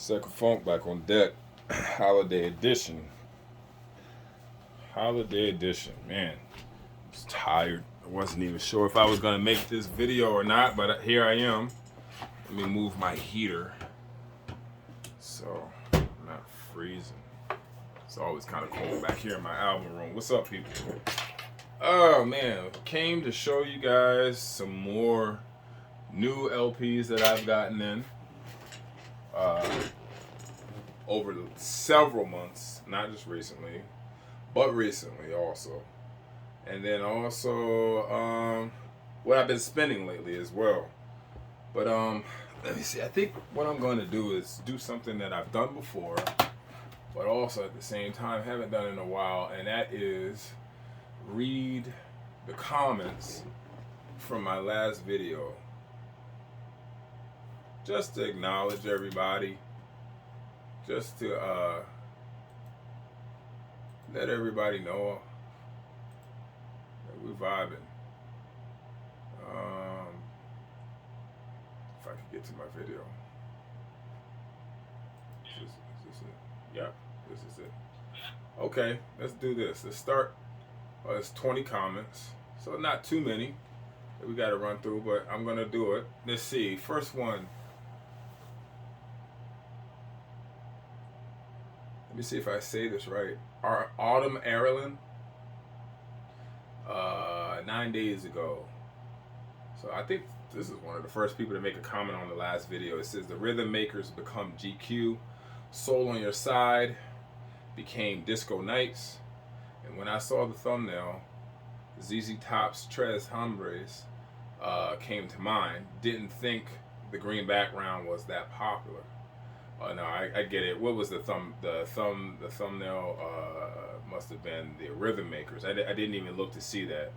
Second Funk back on deck. Holiday edition. Holiday edition. Man, I was tired. I wasn't even sure if I was going to make this video or not, but here I am. Let me move my heater so I'm not freezing. It's always kind of cold back here in my album room. What's up, people? Oh, man. Came to show you guys some more new LPs that I've gotten in. Over several months, not just recently, but recently also. And then also what I've been spending lately as well. But let me see. I think what I'm going to do is do something that I've done before, but also at the same time haven't done in a while, and that is read the comments from my last video. Just to acknowledge everybody. Just to let everybody know that we're vibing. If I could get to my video. Is this it? Yeah, this is it. Okay, let's do this. Let's start. It's 20 comments, so not too many that we got to run through, but I'm going to do it. Let's see. First one. Let me see if I say this right. Autumn Ireland, 9 days ago. So I think this is one of the first people to make a comment on the last video. It says the rhythm makers become GQ, Soul on Your Side became Disco Nights, and when I saw the thumbnail, ZZ Top's Tres Hombres came to mind. Didn't think the green background was that popular. No, I get it. What was the thumbnail must have been the Rhythm Makers. I didn't even look to see that.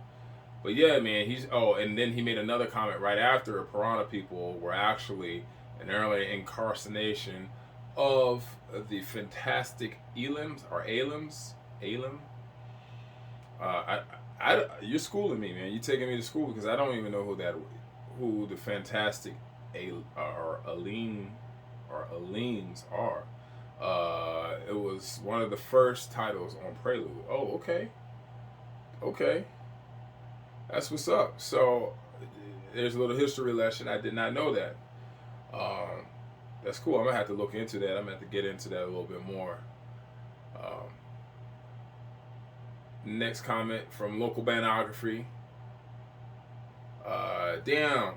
But yeah, man, and then he made another comment right after. Piranha People were actually an early incarnation of the fantastic Elims or Alims. You're schooling me, man. You're taking me to school because I don't even know who the fantastic Aleems are. It was one of the first titles on Prelude. Oh, okay, that's what's up. So there's a little history lesson. I did not know that. That's cool. I'm gonna have to look into that. I'm gonna have to get into that a little bit more. Next comment from Local Bandography. Damn.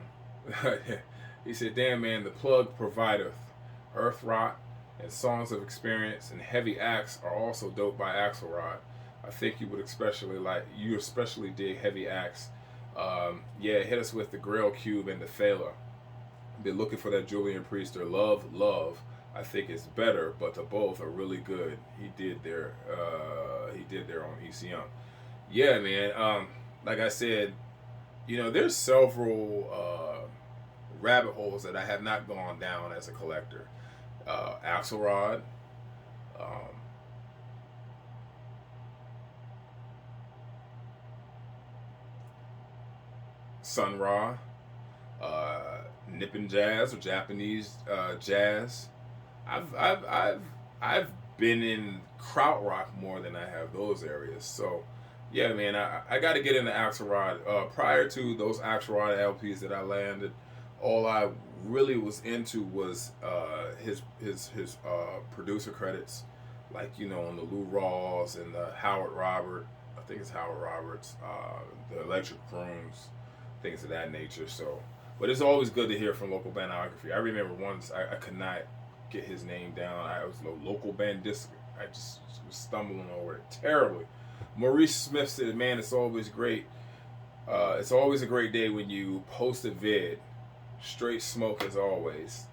He said, damn, man, the plug provideth. Earth Rock and Songs of Experience and Heavy Axe are also dope by Axelrod. I think you especially dig Heavy Axe. Yeah, hit us with the Grail Cube and the Fela. Been looking for that Julian Priester. Love. I think it's better, but the both are really good. He did their on ECM. Yeah, man. Like I said, there's several rabbit holes that I have not gone down as a collector. Axelrod, Sun Ra, Nippon Jazz or Japanese jazz. I've been in krautrock more than I have those areas. So yeah, man, I got to get into Axelrod. Prior to those Axelrod LPs that I landed, all I really was into was his producer credits, like on the Lou Rawls and the Howard Robert. I think it's Howard Roberts, the Electric Prunes, things of that nature. So, but it's always good to hear from Local Bandography. I remember once I could not get his name down. I was Local Band Disc. I just was stumbling over it terribly. Maurice Smith said, "Man, it's always great. It's always a great day when you post a vid. Straight smoke as always."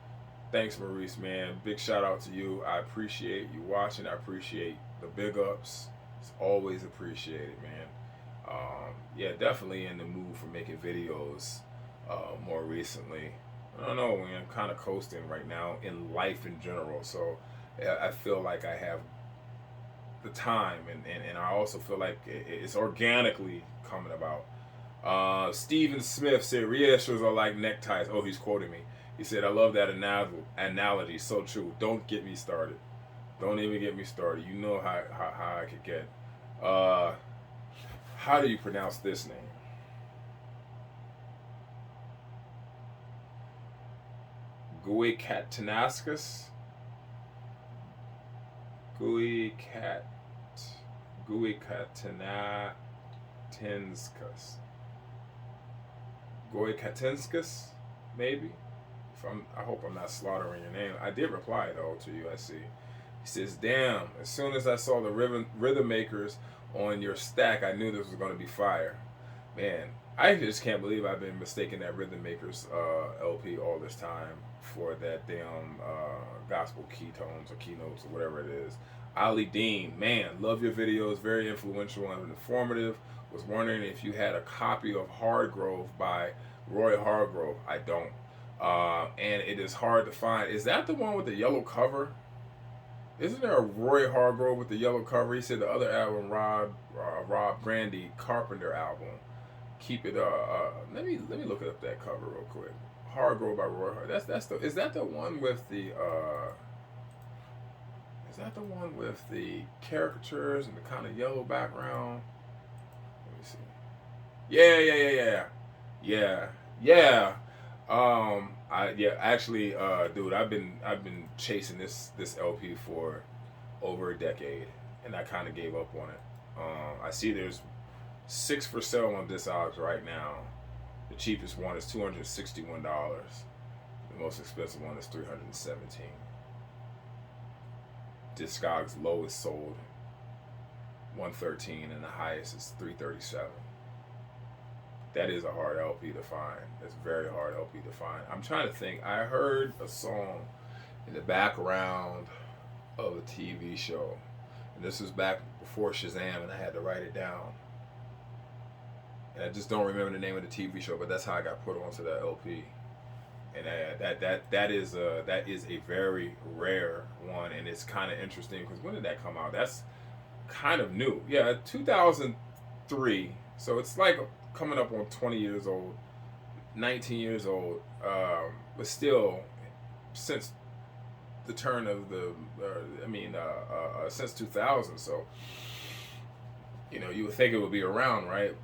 Thanks, Maurice, man. Big shout out to you. I appreciate you watching. I appreciate the big ups. It's always appreciated, man. Yeah, definitely in the mood for making videos more recently. I don't know, man. I'm kind of coasting right now in life in general. So I feel like I have the time, and I also feel like it's organically coming about. Stephen Smith said reissues are like neckties. Oh, he's quoting me. He said, I love that analogy. So true. Don't get me started. Don't even get me started. You know how I could get. Uh, how do you pronounce this name? Guicatanascus? Guicat. Guicatanatinskis. Goikatinskas, maybe. I hope I'm not slaughtering your name. I did reply though to you. I see. He says, "Damn! As soon as I saw the rhythm makers on your stack, I knew this was going to be fire." Man, I just can't believe I've been mistaking that Rhythm Makers LP all this time for that damn gospel keytones or keynotes or whatever it is. Ali Dean, man, love your videos, very influential and informative. Was wondering if you had a copy of Hardgrove by Roy Hargrove. I don't. And it is hard to find. Is that the one with the yellow cover? Isn't there a Roy Hargrove with the yellow cover? He said the other album, Rob Brandy Carpenter album. Keep it. Let me look up that cover real quick. Hargrove by Roy Hargrove. Is that the one with the Is that the one with the caricatures and the kind of yellow background? Let me see. Yeah. Actually, dude, I've been chasing this LP for over a decade, and I kind of gave up on it. I see there's 6 for sale on Discogs right now. The cheapest one is $261. The most expensive one is $317. Discogs lowest sold $113, and the highest is $337. That is a hard LP to find. That's a very hard LP to find. I'm trying to think. I heard a song in the background of a TV show, and this was back before Shazam, and I had to write it down. And I just don't remember the name of the TV show, but that's how I got put onto that LP. And that is a very rare one, and it's kind of interesting because when did that come out? That's kind of new. Yeah, 2003. So it's like coming up on 20 years old, 19 years old, but still since the turn of the, since 2000. So, you would think it would be around, right?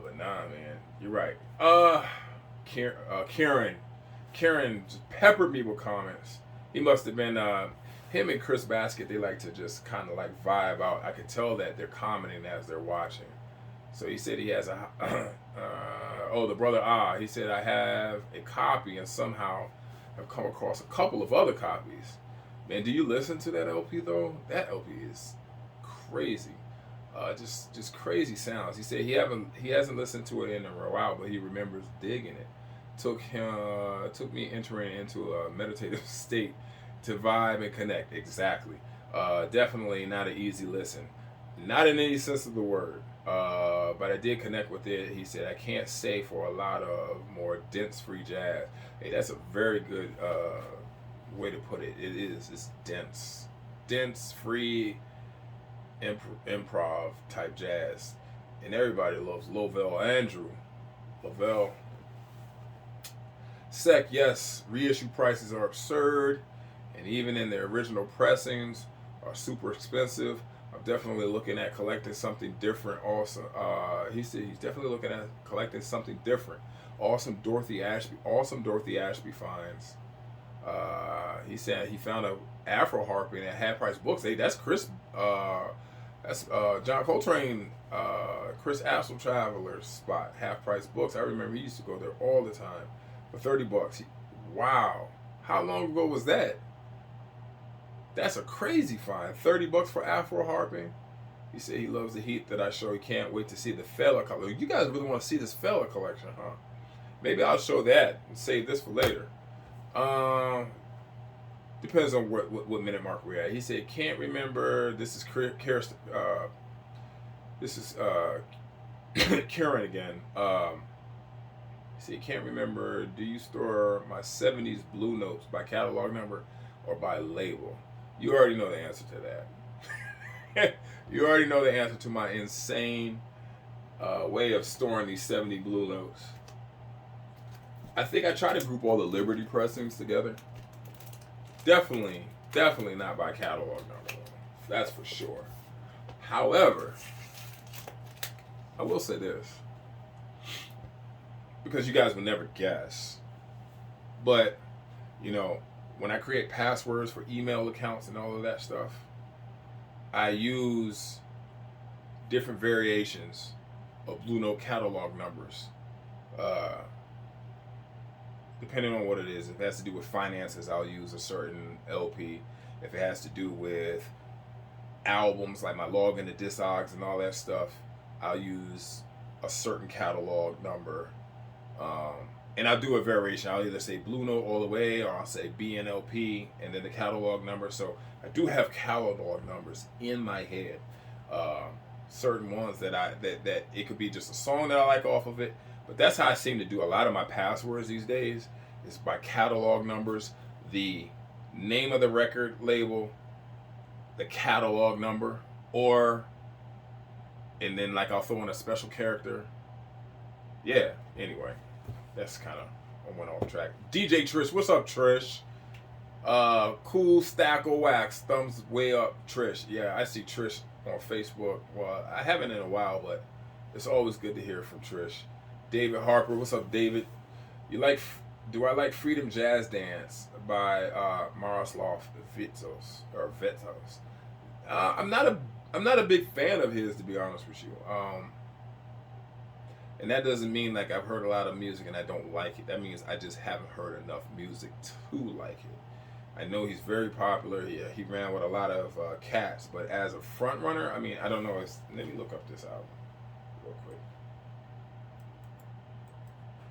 But nah, man, you're right. Kieran just peppered me with comments. He must have been, him and Chris Basket, they like to just kind of like vibe out. I could tell that they're commenting as they're watching. So he said he has the brother he said, I have a copy and somehow have come across a couple of other copies. Man, do you listen to that LP though? That LP is crazy. Just crazy sounds. He said he hasn't listened to it in a while, but he remembers digging it. Took me entering into a meditative state to vibe and connect. Exactly. Definitely not an easy listen. Not in any sense of the word. But I did connect with it. He said, I can't say for a lot of more dense free jazz. Hey, that's a very good way to put it. It is. It's dense. Dense, free, improv type jazz. And everybody loves Lovell Andrew. Lovell. Sec, yes, reissue prices are absurd. And even in their original pressings are super expensive. I'm definitely looking at collecting something different also. He said he's definitely looking at collecting something different. Awesome Dorothy Ashby finds. He said he found a Afro harping at Half Price Books. Hey, that's Chris. That's John Coltrane, Chris Astral Traveler's spot. Half Price Books. I remember he used to go there all the time for $30. Wow, how long ago was that? That's a crazy find. $30 for Afro harping. He said he loves the heat that I show. He can't wait to see the Fela collection. You guys really want to see this Fela collection, huh? Maybe I'll show that and save this for later. Depends on what minute mark we're at. He said can't remember. This is Karen again. He said can't remember. Do you store my 70s Blue Notes by catalog number or by label? You already know the answer to that. You already know the answer to my insane way of storing these 70 Blue Notes. I think I try to group all the Liberty pressings together. Definitely not by catalog number. That's for sure. However, I will say this, because you guys would never guess, but when I create passwords for email accounts and all of that stuff, I use different variations of Blue Note catalog numbers, depending on what it is. If it has to do with finances, I'll use a certain LP. If it has to do with albums, like my login to Discogs and all that stuff, I'll use a certain catalog number. And I'll do a variation. I'll either say Blue Note all the way, or I'll say BNLP and then the catalog number. So I do have catalog numbers in my head. Certain ones that it could be just a song that I like off of it. But that's how I seem to do a lot of my passwords these days, is by catalog numbers, the name of the record label, the catalog number, and then like I'll throw in a special character. Yeah, anyway. That's kind of, I went off track. DJ Trish, what's up, Trish? Cool stack of wax, thumbs way up, Trish. Yeah, I see Trish on Facebook. Well, I haven't in a while, but it's always good to hear from Trish. David Harper, what's up, David? Do I like Freedom Jazz Dance by Miroslav Vitsos or Vetos? I'm not a big fan of his, to be honest with you. And that doesn't mean like I've heard a lot of music and I don't like it. That means I just haven't heard enough music to like it. I know he's very popular. Yeah, he ran with a lot of cats, but as a front runner, I mean, I don't know. Let me look up this album real quick.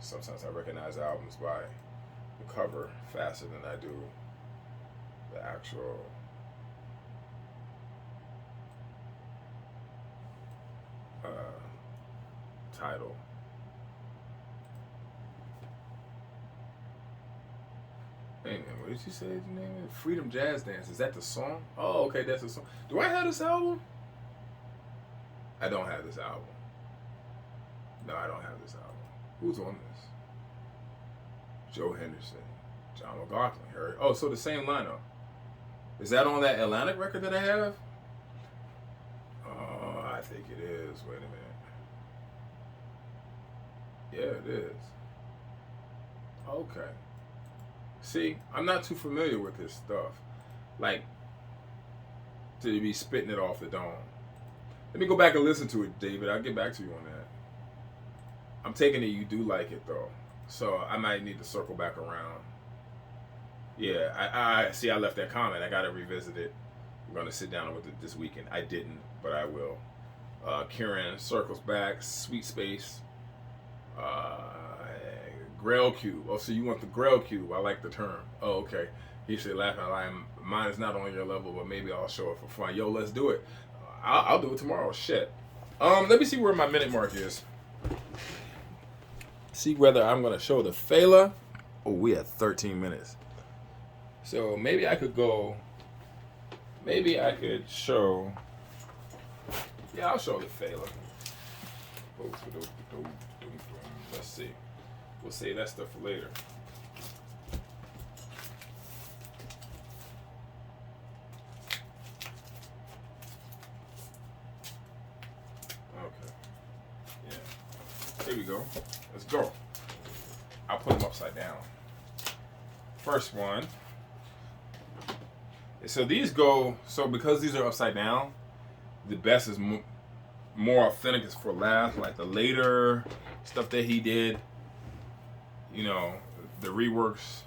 Sometimes I recognize albums by the cover faster than I do the actual title. Hey man, what did you say his name is? Freedom Jazz Dance. Is that the song? Oh, okay, that's the song. Do I have this album? I don't have this album. No, I don't have this album. Who's on this? Joe Henderson, John McLaughlin. Oh, so the same lineup. Is that on that Atlantic record that I have? Oh, I think it is. Wait a minute. Yeah, it is. Okay. See, I'm not too familiar with this stuff. Like, to be spitting it off the dome. Let me go back and listen to it, David. I'll get back to you on that. I'm taking it you do like it, though. So I might need to circle back around. Yeah, I see. I left that comment. I got to revisit it. I'm going to sit down with it this weekend. I didn't, but I will. Kieran circles back. Sweet Space. Grail Cube. Oh, so you want the Grail Cube. I like the term. Oh, okay. He said, laughing out loud, mine is not on your level, but maybe I'll show it for fun. Yo, let's do it. I'll do it tomorrow. Shit. Let me see where my minute mark is. See whether I'm going to show the Fela. Oh, we had 13 minutes. So maybe I could go. Maybe I could show. Yeah, I'll show the Fela. Let's see. We'll save that stuff for later. Okay. Yeah. Here we go. Let's go. I'll put them upside down. First one. So these go. So because these are upside down, the best is more authentic is for last. Like the later stuff that he did. You know, the reworks.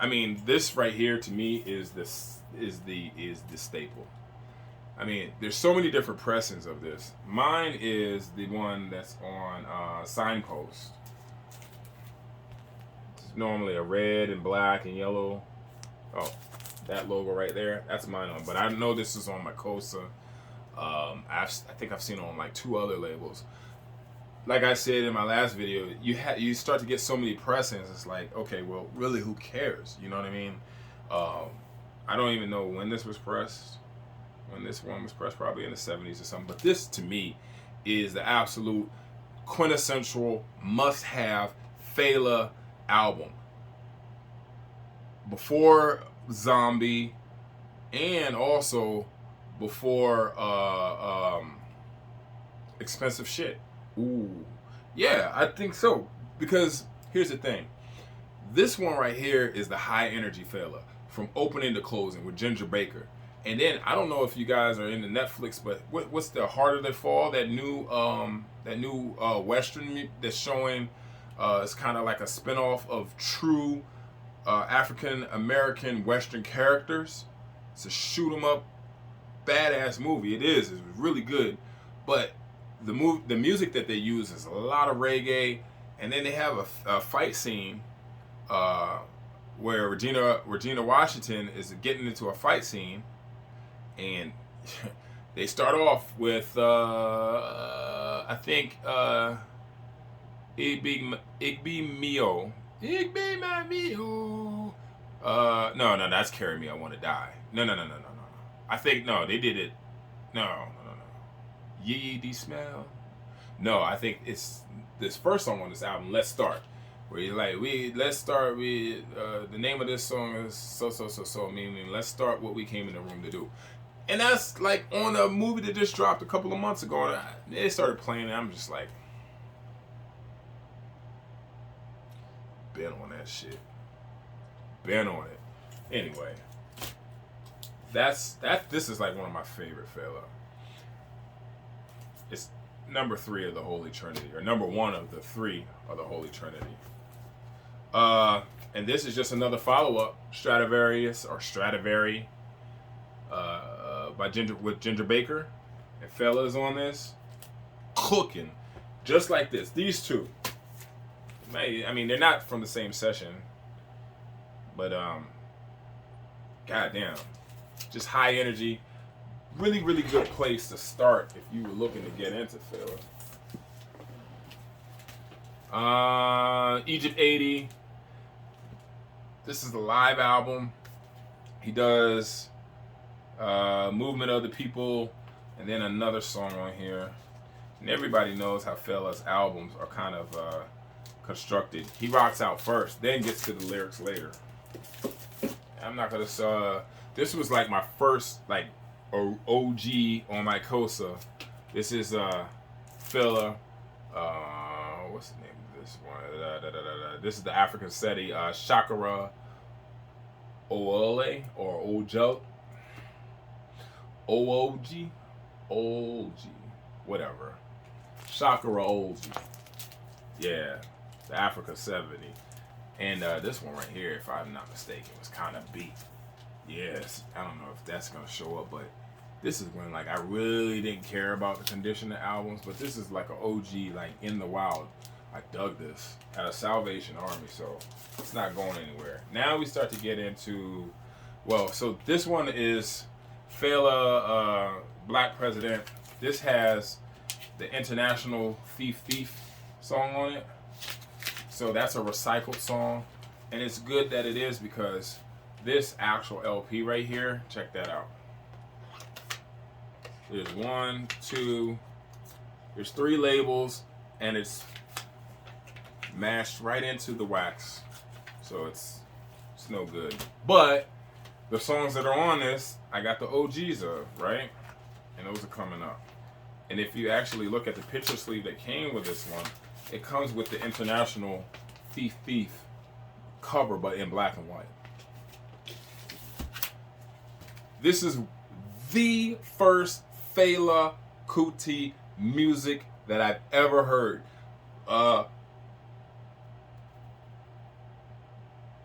I mean, this right here to me is the staple. I mean, there's so many different pressings of this. Mine is the one that's on Signpost. It's normally a red and black and yellow. Oh, that logo right there. That's mine on. But I know this is on Makosa. I think I've seen it on like 2 other labels. Like I said in my last video, you start to get so many pressings. It's like, okay, well, really, who cares? You know what I mean? I don't even know when this was pressed. When this one was pressed, probably in the 70s or something. But this, to me, is the absolute quintessential must-have Fela album. Before Zombie, and also before Expensive Shit. Ooh. Yeah, I think so. Because here's the thing. This one right here is the high energy Fela, from opening to closing with Ginger Baker. And then I don't know if you guys are into Netflix, but what's the Harder They Fall? That new Western that's showing. It's kind of like a spinoff of true African American Western characters. It's a shoot 'em up, badass movie. It is. It's really good, but the music that they use is a lot of reggae, and then they have a fight scene where Regina Washington is getting into a fight scene, and they start off with I think Igby Mio. Igby my Mio. No, that's Carry Me, I Want to Die. No. I think, no, they did it. No. Yee Dee Smell. No, I think it's this first song on this album, Let's Start. Where you're like, let's start with, the name of this song is so, meaning let's start what we came in the room to do. And that's like on a movie that just dropped a couple of months ago, and they started playing, and I'm just like, been on that shit. Been on it. Anyway, this is like one of my favorite Fela. It's number 3 of the Holy Trinity, or number 1 of the 3 of the Holy Trinity. And this is just another follow-up, Stradivari, by Ginger Baker, and Fela's on this, cooking, just like this. These two, I mean, they're not from the same session, but goddamn, just high energy, really good place to start if you were looking to get into Fela. Egypt 80. This is the live album. He does Movement of the People, and then another song on here. And everybody knows how Fela's albums are kind of constructed. He rocks out first, then gets to the lyrics later. I'm not gonna. This was like my first like OG on my Kosa. This is Fela. What's the name of this one? This is the African Seti, Shakara Oole or Ojo. OG, whatever. Shakara Oji. Yeah, the Africa 70. And this one right here, if I'm not mistaken, was kind of beat. Yes, I don't know if that's gonna show up, but this is when like I really didn't care about the condition of albums, but this is like an OG, like in the wild. I dug this at a Salvation Army, so it's not going anywhere. Now we start to get into, well, so this one is Fela, Black President. This has the International Thief song on it. So that's a recycled song. And it's good that it is, because this actual LP right here, check that out. There's 1, 2, there's 3 labels, and it's mashed right into the wax. So it's no good. But the songs that are on this, I got the OGs of, right? And those are coming up. And if you actually look at the picture sleeve that came with this one, it comes with the International Thief cover, but in black and white. This is the first Fela Kuti music that I've ever heard.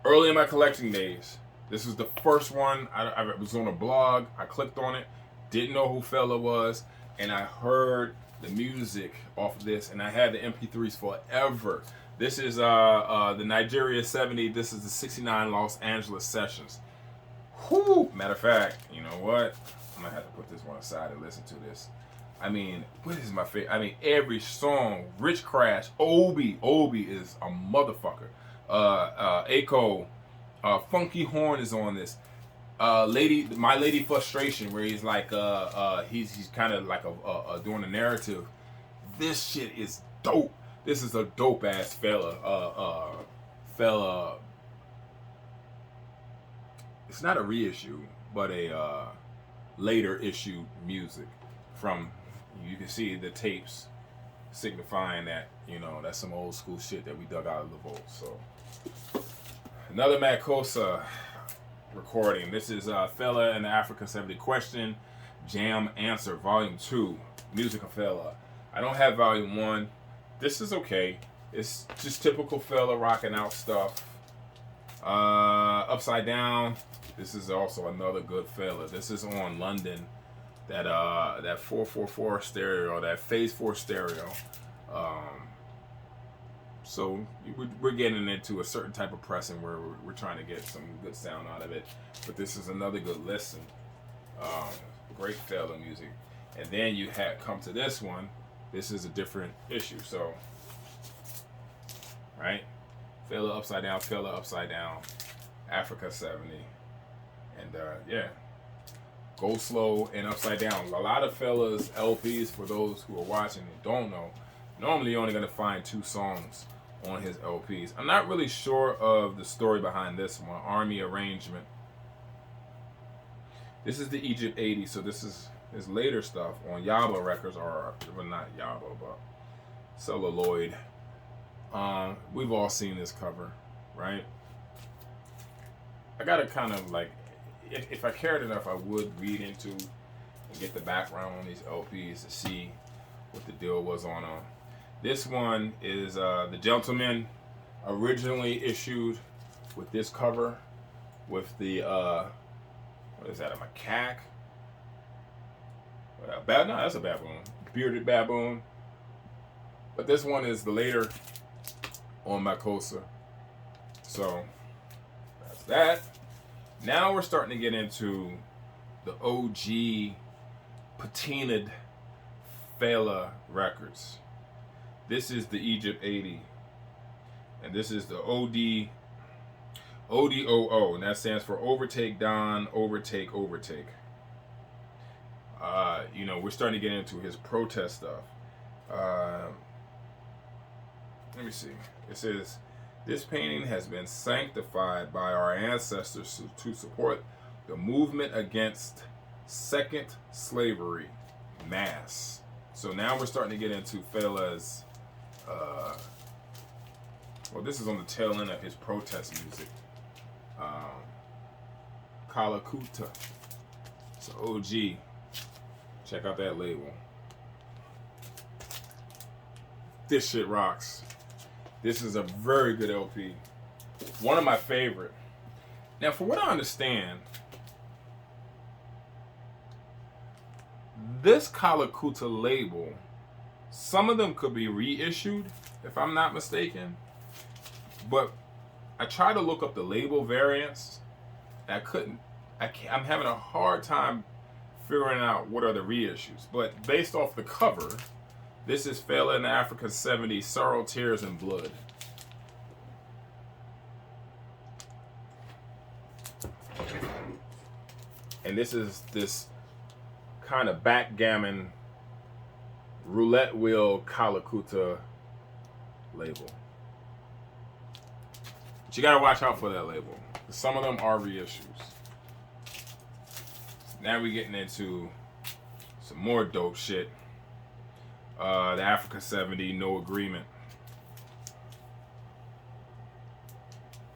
Early in my collecting days, this was the first one. I was on a blog. I clicked on it. Didn't know who Fela was, and I heard the music off of this, and I had the MP3s forever. This is the Nigeria 70. This is the 69 Los Angeles sessions. Whew. Matter of fact, you know what? I'm gonna have to put this one aside and listen to this. I mean, what is my favorite? I mean, every song. Rich Crash, Obi is a motherfucker. Aiko, Funky Horn is on this. My Lady Frustration, where he's like he's kind of like doing a narrative. This shit is dope. This is a dope ass Fela. Fela. It's not a reissue, but a later issue music from. You can see the tapes signifying that that's some old school shit that we dug out of the vault. So another Makosa recording. This is Fela and the Africa 70 Question Jam Answer Volume 2 Music of Fela. I don't have Volume 1. This is okay. It's just typical Fela rocking out stuff. Upside Down. This is also another good Fela. This is on London. That 444 stereo, that Phase 4 stereo. So we're getting into a certain type of pressing where we're trying to get some good sound out of it. But this is another good listen. Great Fela music. And then you come to this one. This is a different issue. So, right? Fela Upside Down, Africa 70. And yeah. Go Slow and Upside Down. A lot of Fela's LPs, for those who are watching and don't know, normally you're only going to find 2 songs on his LPs. I'm not really sure of the story behind this one. Army Arrangement. This is the Egypt 80, so this is his later stuff on Yaba Records, or well, not Yaba, but Celluloid. We've all seen this cover, right? I gotta kind of like, if I cared enough, I would read into and get the background on these LPs to see what the deal was on them. This one is The Gentleman, originally issued with this cover, with the what is that, a macaque? No, that's a baboon, bearded baboon. But this one is the later on Makosa. So that's that. Now we're starting to get into the OG patinaed Fela records. This is the Egypt 80. And this is the ODOO, and that stands for Overtake Don, Overtake. We're starting to get into his protest stuff. Let me see. It says, this painting has been sanctified by our ancestors to support the movement against second slavery, mass. So now we're starting to get into Fela's, this is on the tail end of his protest music. Kalakuta. It's OG. Check out that label. This shit rocks. This is a very good LP. One of my favorite. Now, for what I understand, this Kalakuta label, some of them could be reissued, if I'm not mistaken. But I tried to look up the label variants. And I couldn't. I'm having a hard time figuring out what are the reissues. But based off the cover, this is Fela in the Africa 70, Sorrow, Tears, and Blood. And this is this kind of backgammon roulette wheel Kalakuta label. But you gotta watch out for that label. Some of them are reissues. Now we're getting into some more dope shit. The Africa 70, No Agreement.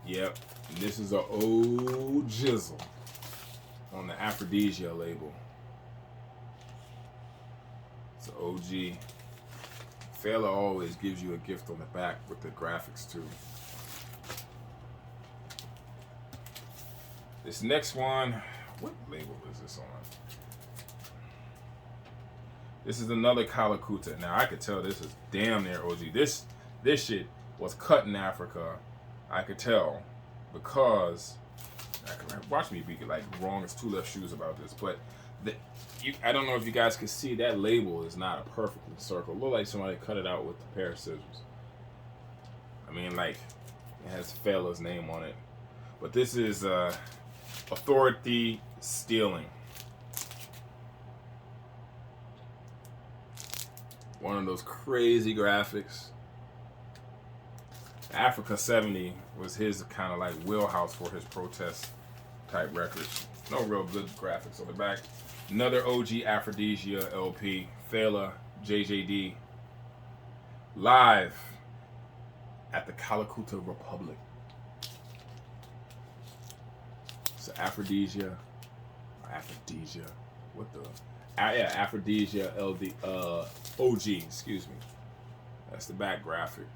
Yep. And this is a old jizzle on the Aphrodisia label. It's an OG. Fela always gives you a gift on the back with the graphics too. This next one, what label is this on? This is another Kalakuta. Now I could tell this is damn near OG. This shit was cut in Africa. I could tell because watch me be like wrong as two left shoes about this, but I don't know if you guys can see that label is not a perfect circle. It look like somebody cut it out with a pair of scissors. I mean, like it has Fela's name on it, but this is Authority Stealing. One of those crazy graphics. Africa 70 was his kind of like wheelhouse for his protest type records. No real good graphics on the back. Another OG Aphrodisia LP, Fela, JJD, live at the Calacuta Republic. So Aphrodisia, what the? Yeah, Aphrodisia LD, OG, excuse me. That's the back graphic.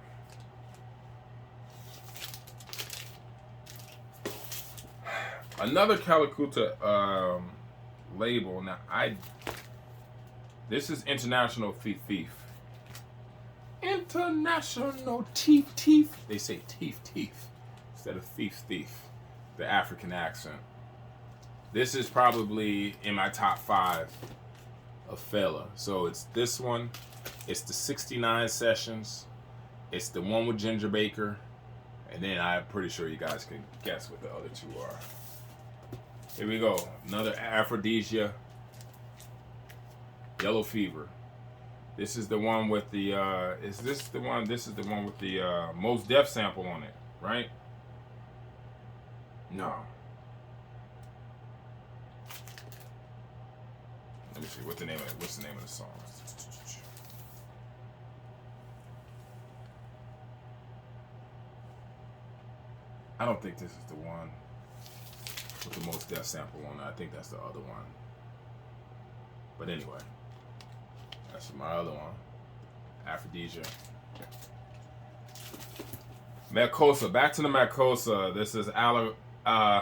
Another Calacuta label. Now this is International Thief. International Teeth. They say teeth instead of thief. The African accent. This is probably in my top 5 of Fela. So it's this one. It's the 69 sessions. It's the one with Ginger Baker. And then I'm pretty sure you guys can guess what the other 2 are. Here we go. Another Aphrodisia. Yellow Fever. This is the one with the, is this the one? This is the one with the Mos Def sample on it, right? No. Let me see. What's the name of the song? I don't think this is the one with the Mos Def sample on it. I think that's the other one. But anyway, that's my other one. Aphrodisia. Makossa. Back to the Makossa. This is Alagabon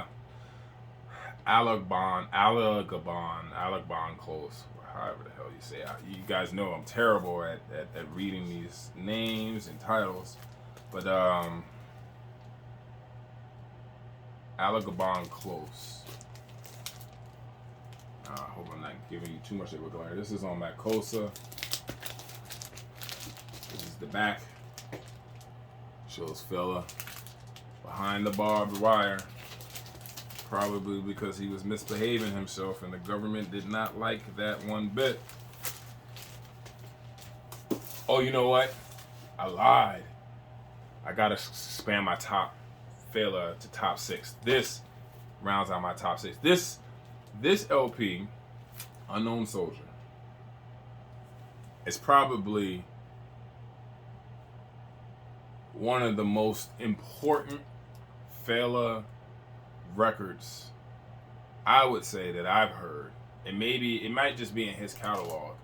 Close. However the hell you say it. You guys know I'm terrible at reading these names and titles. But Alagabon Close. I hope I'm not giving you too much of a glare. This is on Makossa. This is the back. Shows Fela behind the barbed wire. Probably because he was misbehaving himself and the government did not like that one bit. Oh, you know what? I lied. I gotta expand my top Fela to top 6. This rounds out my top 6. This LP, Unknown Soldier, is probably one of the most important Fela records I would say that I've heard, and maybe it might just be in his catalog.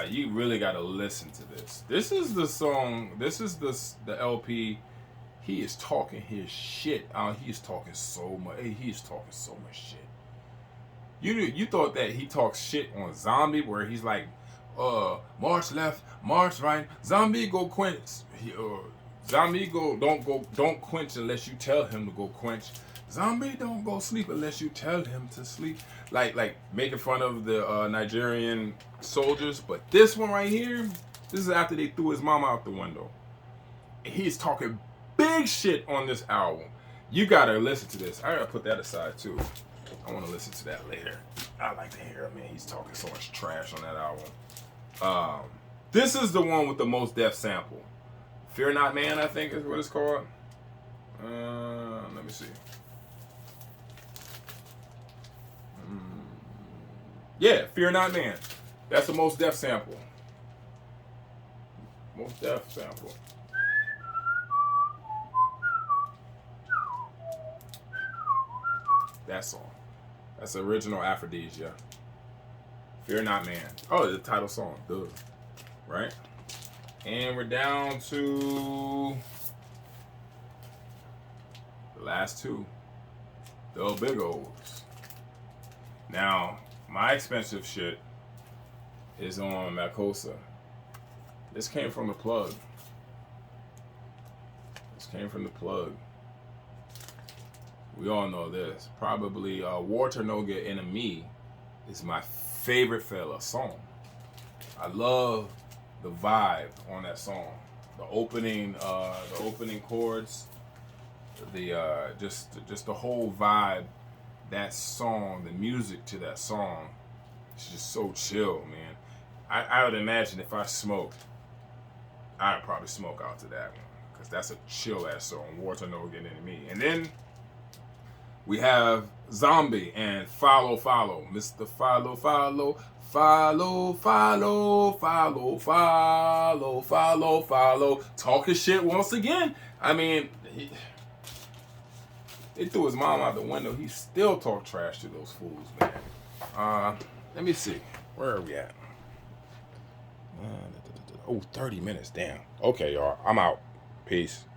You really got to listen to this. This is the song. This is the LP. He is talking his shit. He's talking so much. He's talking so much shit. You thought that he talks shit on Zombie, where he's like, march left, march right, zombie go quench. Zombie don't quench unless you tell him to go quench. Zombie don't go sleep unless you tell him to sleep. Like making fun of the Nigerian soldiers. But this one right here, this is after they threw his mama out the window. And he's talking big shit on this album. You gotta listen to this. I gotta put that aside too. I want to listen to that later. I like to hear it, man. He's talking so much trash on that album. This is the one with the Mos Def sample. Fear Not Man, I think is what it's called. Let me see. Yeah, Fear Not Man. That's the Mos Def sample. Mos Def sample. That song. That's the original Aphrodisia. Fear Not Man. Oh, the title song. Duh. Right? And we're down to the last 2. The Big O's. Now, my expensive shit is on Makossa. This came from the plug. We all know this. Probably Water No Get Enemy is my favorite Fela song. I love the vibe on that song. The opening chords, just the whole vibe, that song, the music to that song, it's just so chill, man. I would imagine if I smoked, I'd probably smoke out to that one. because that's a chill ass song. Water No Getting Into Me. And then we have Zombie and Follow Follow. Mr. Follow Follow. Follow, follow, follow, follow, follow, follow. Talking shit once again. I mean, they threw his mom out the window. He still talk trash to those fools, man. Let me see. Where are we at? 30 minutes. Damn. Okay, y'all. I'm out. Peace.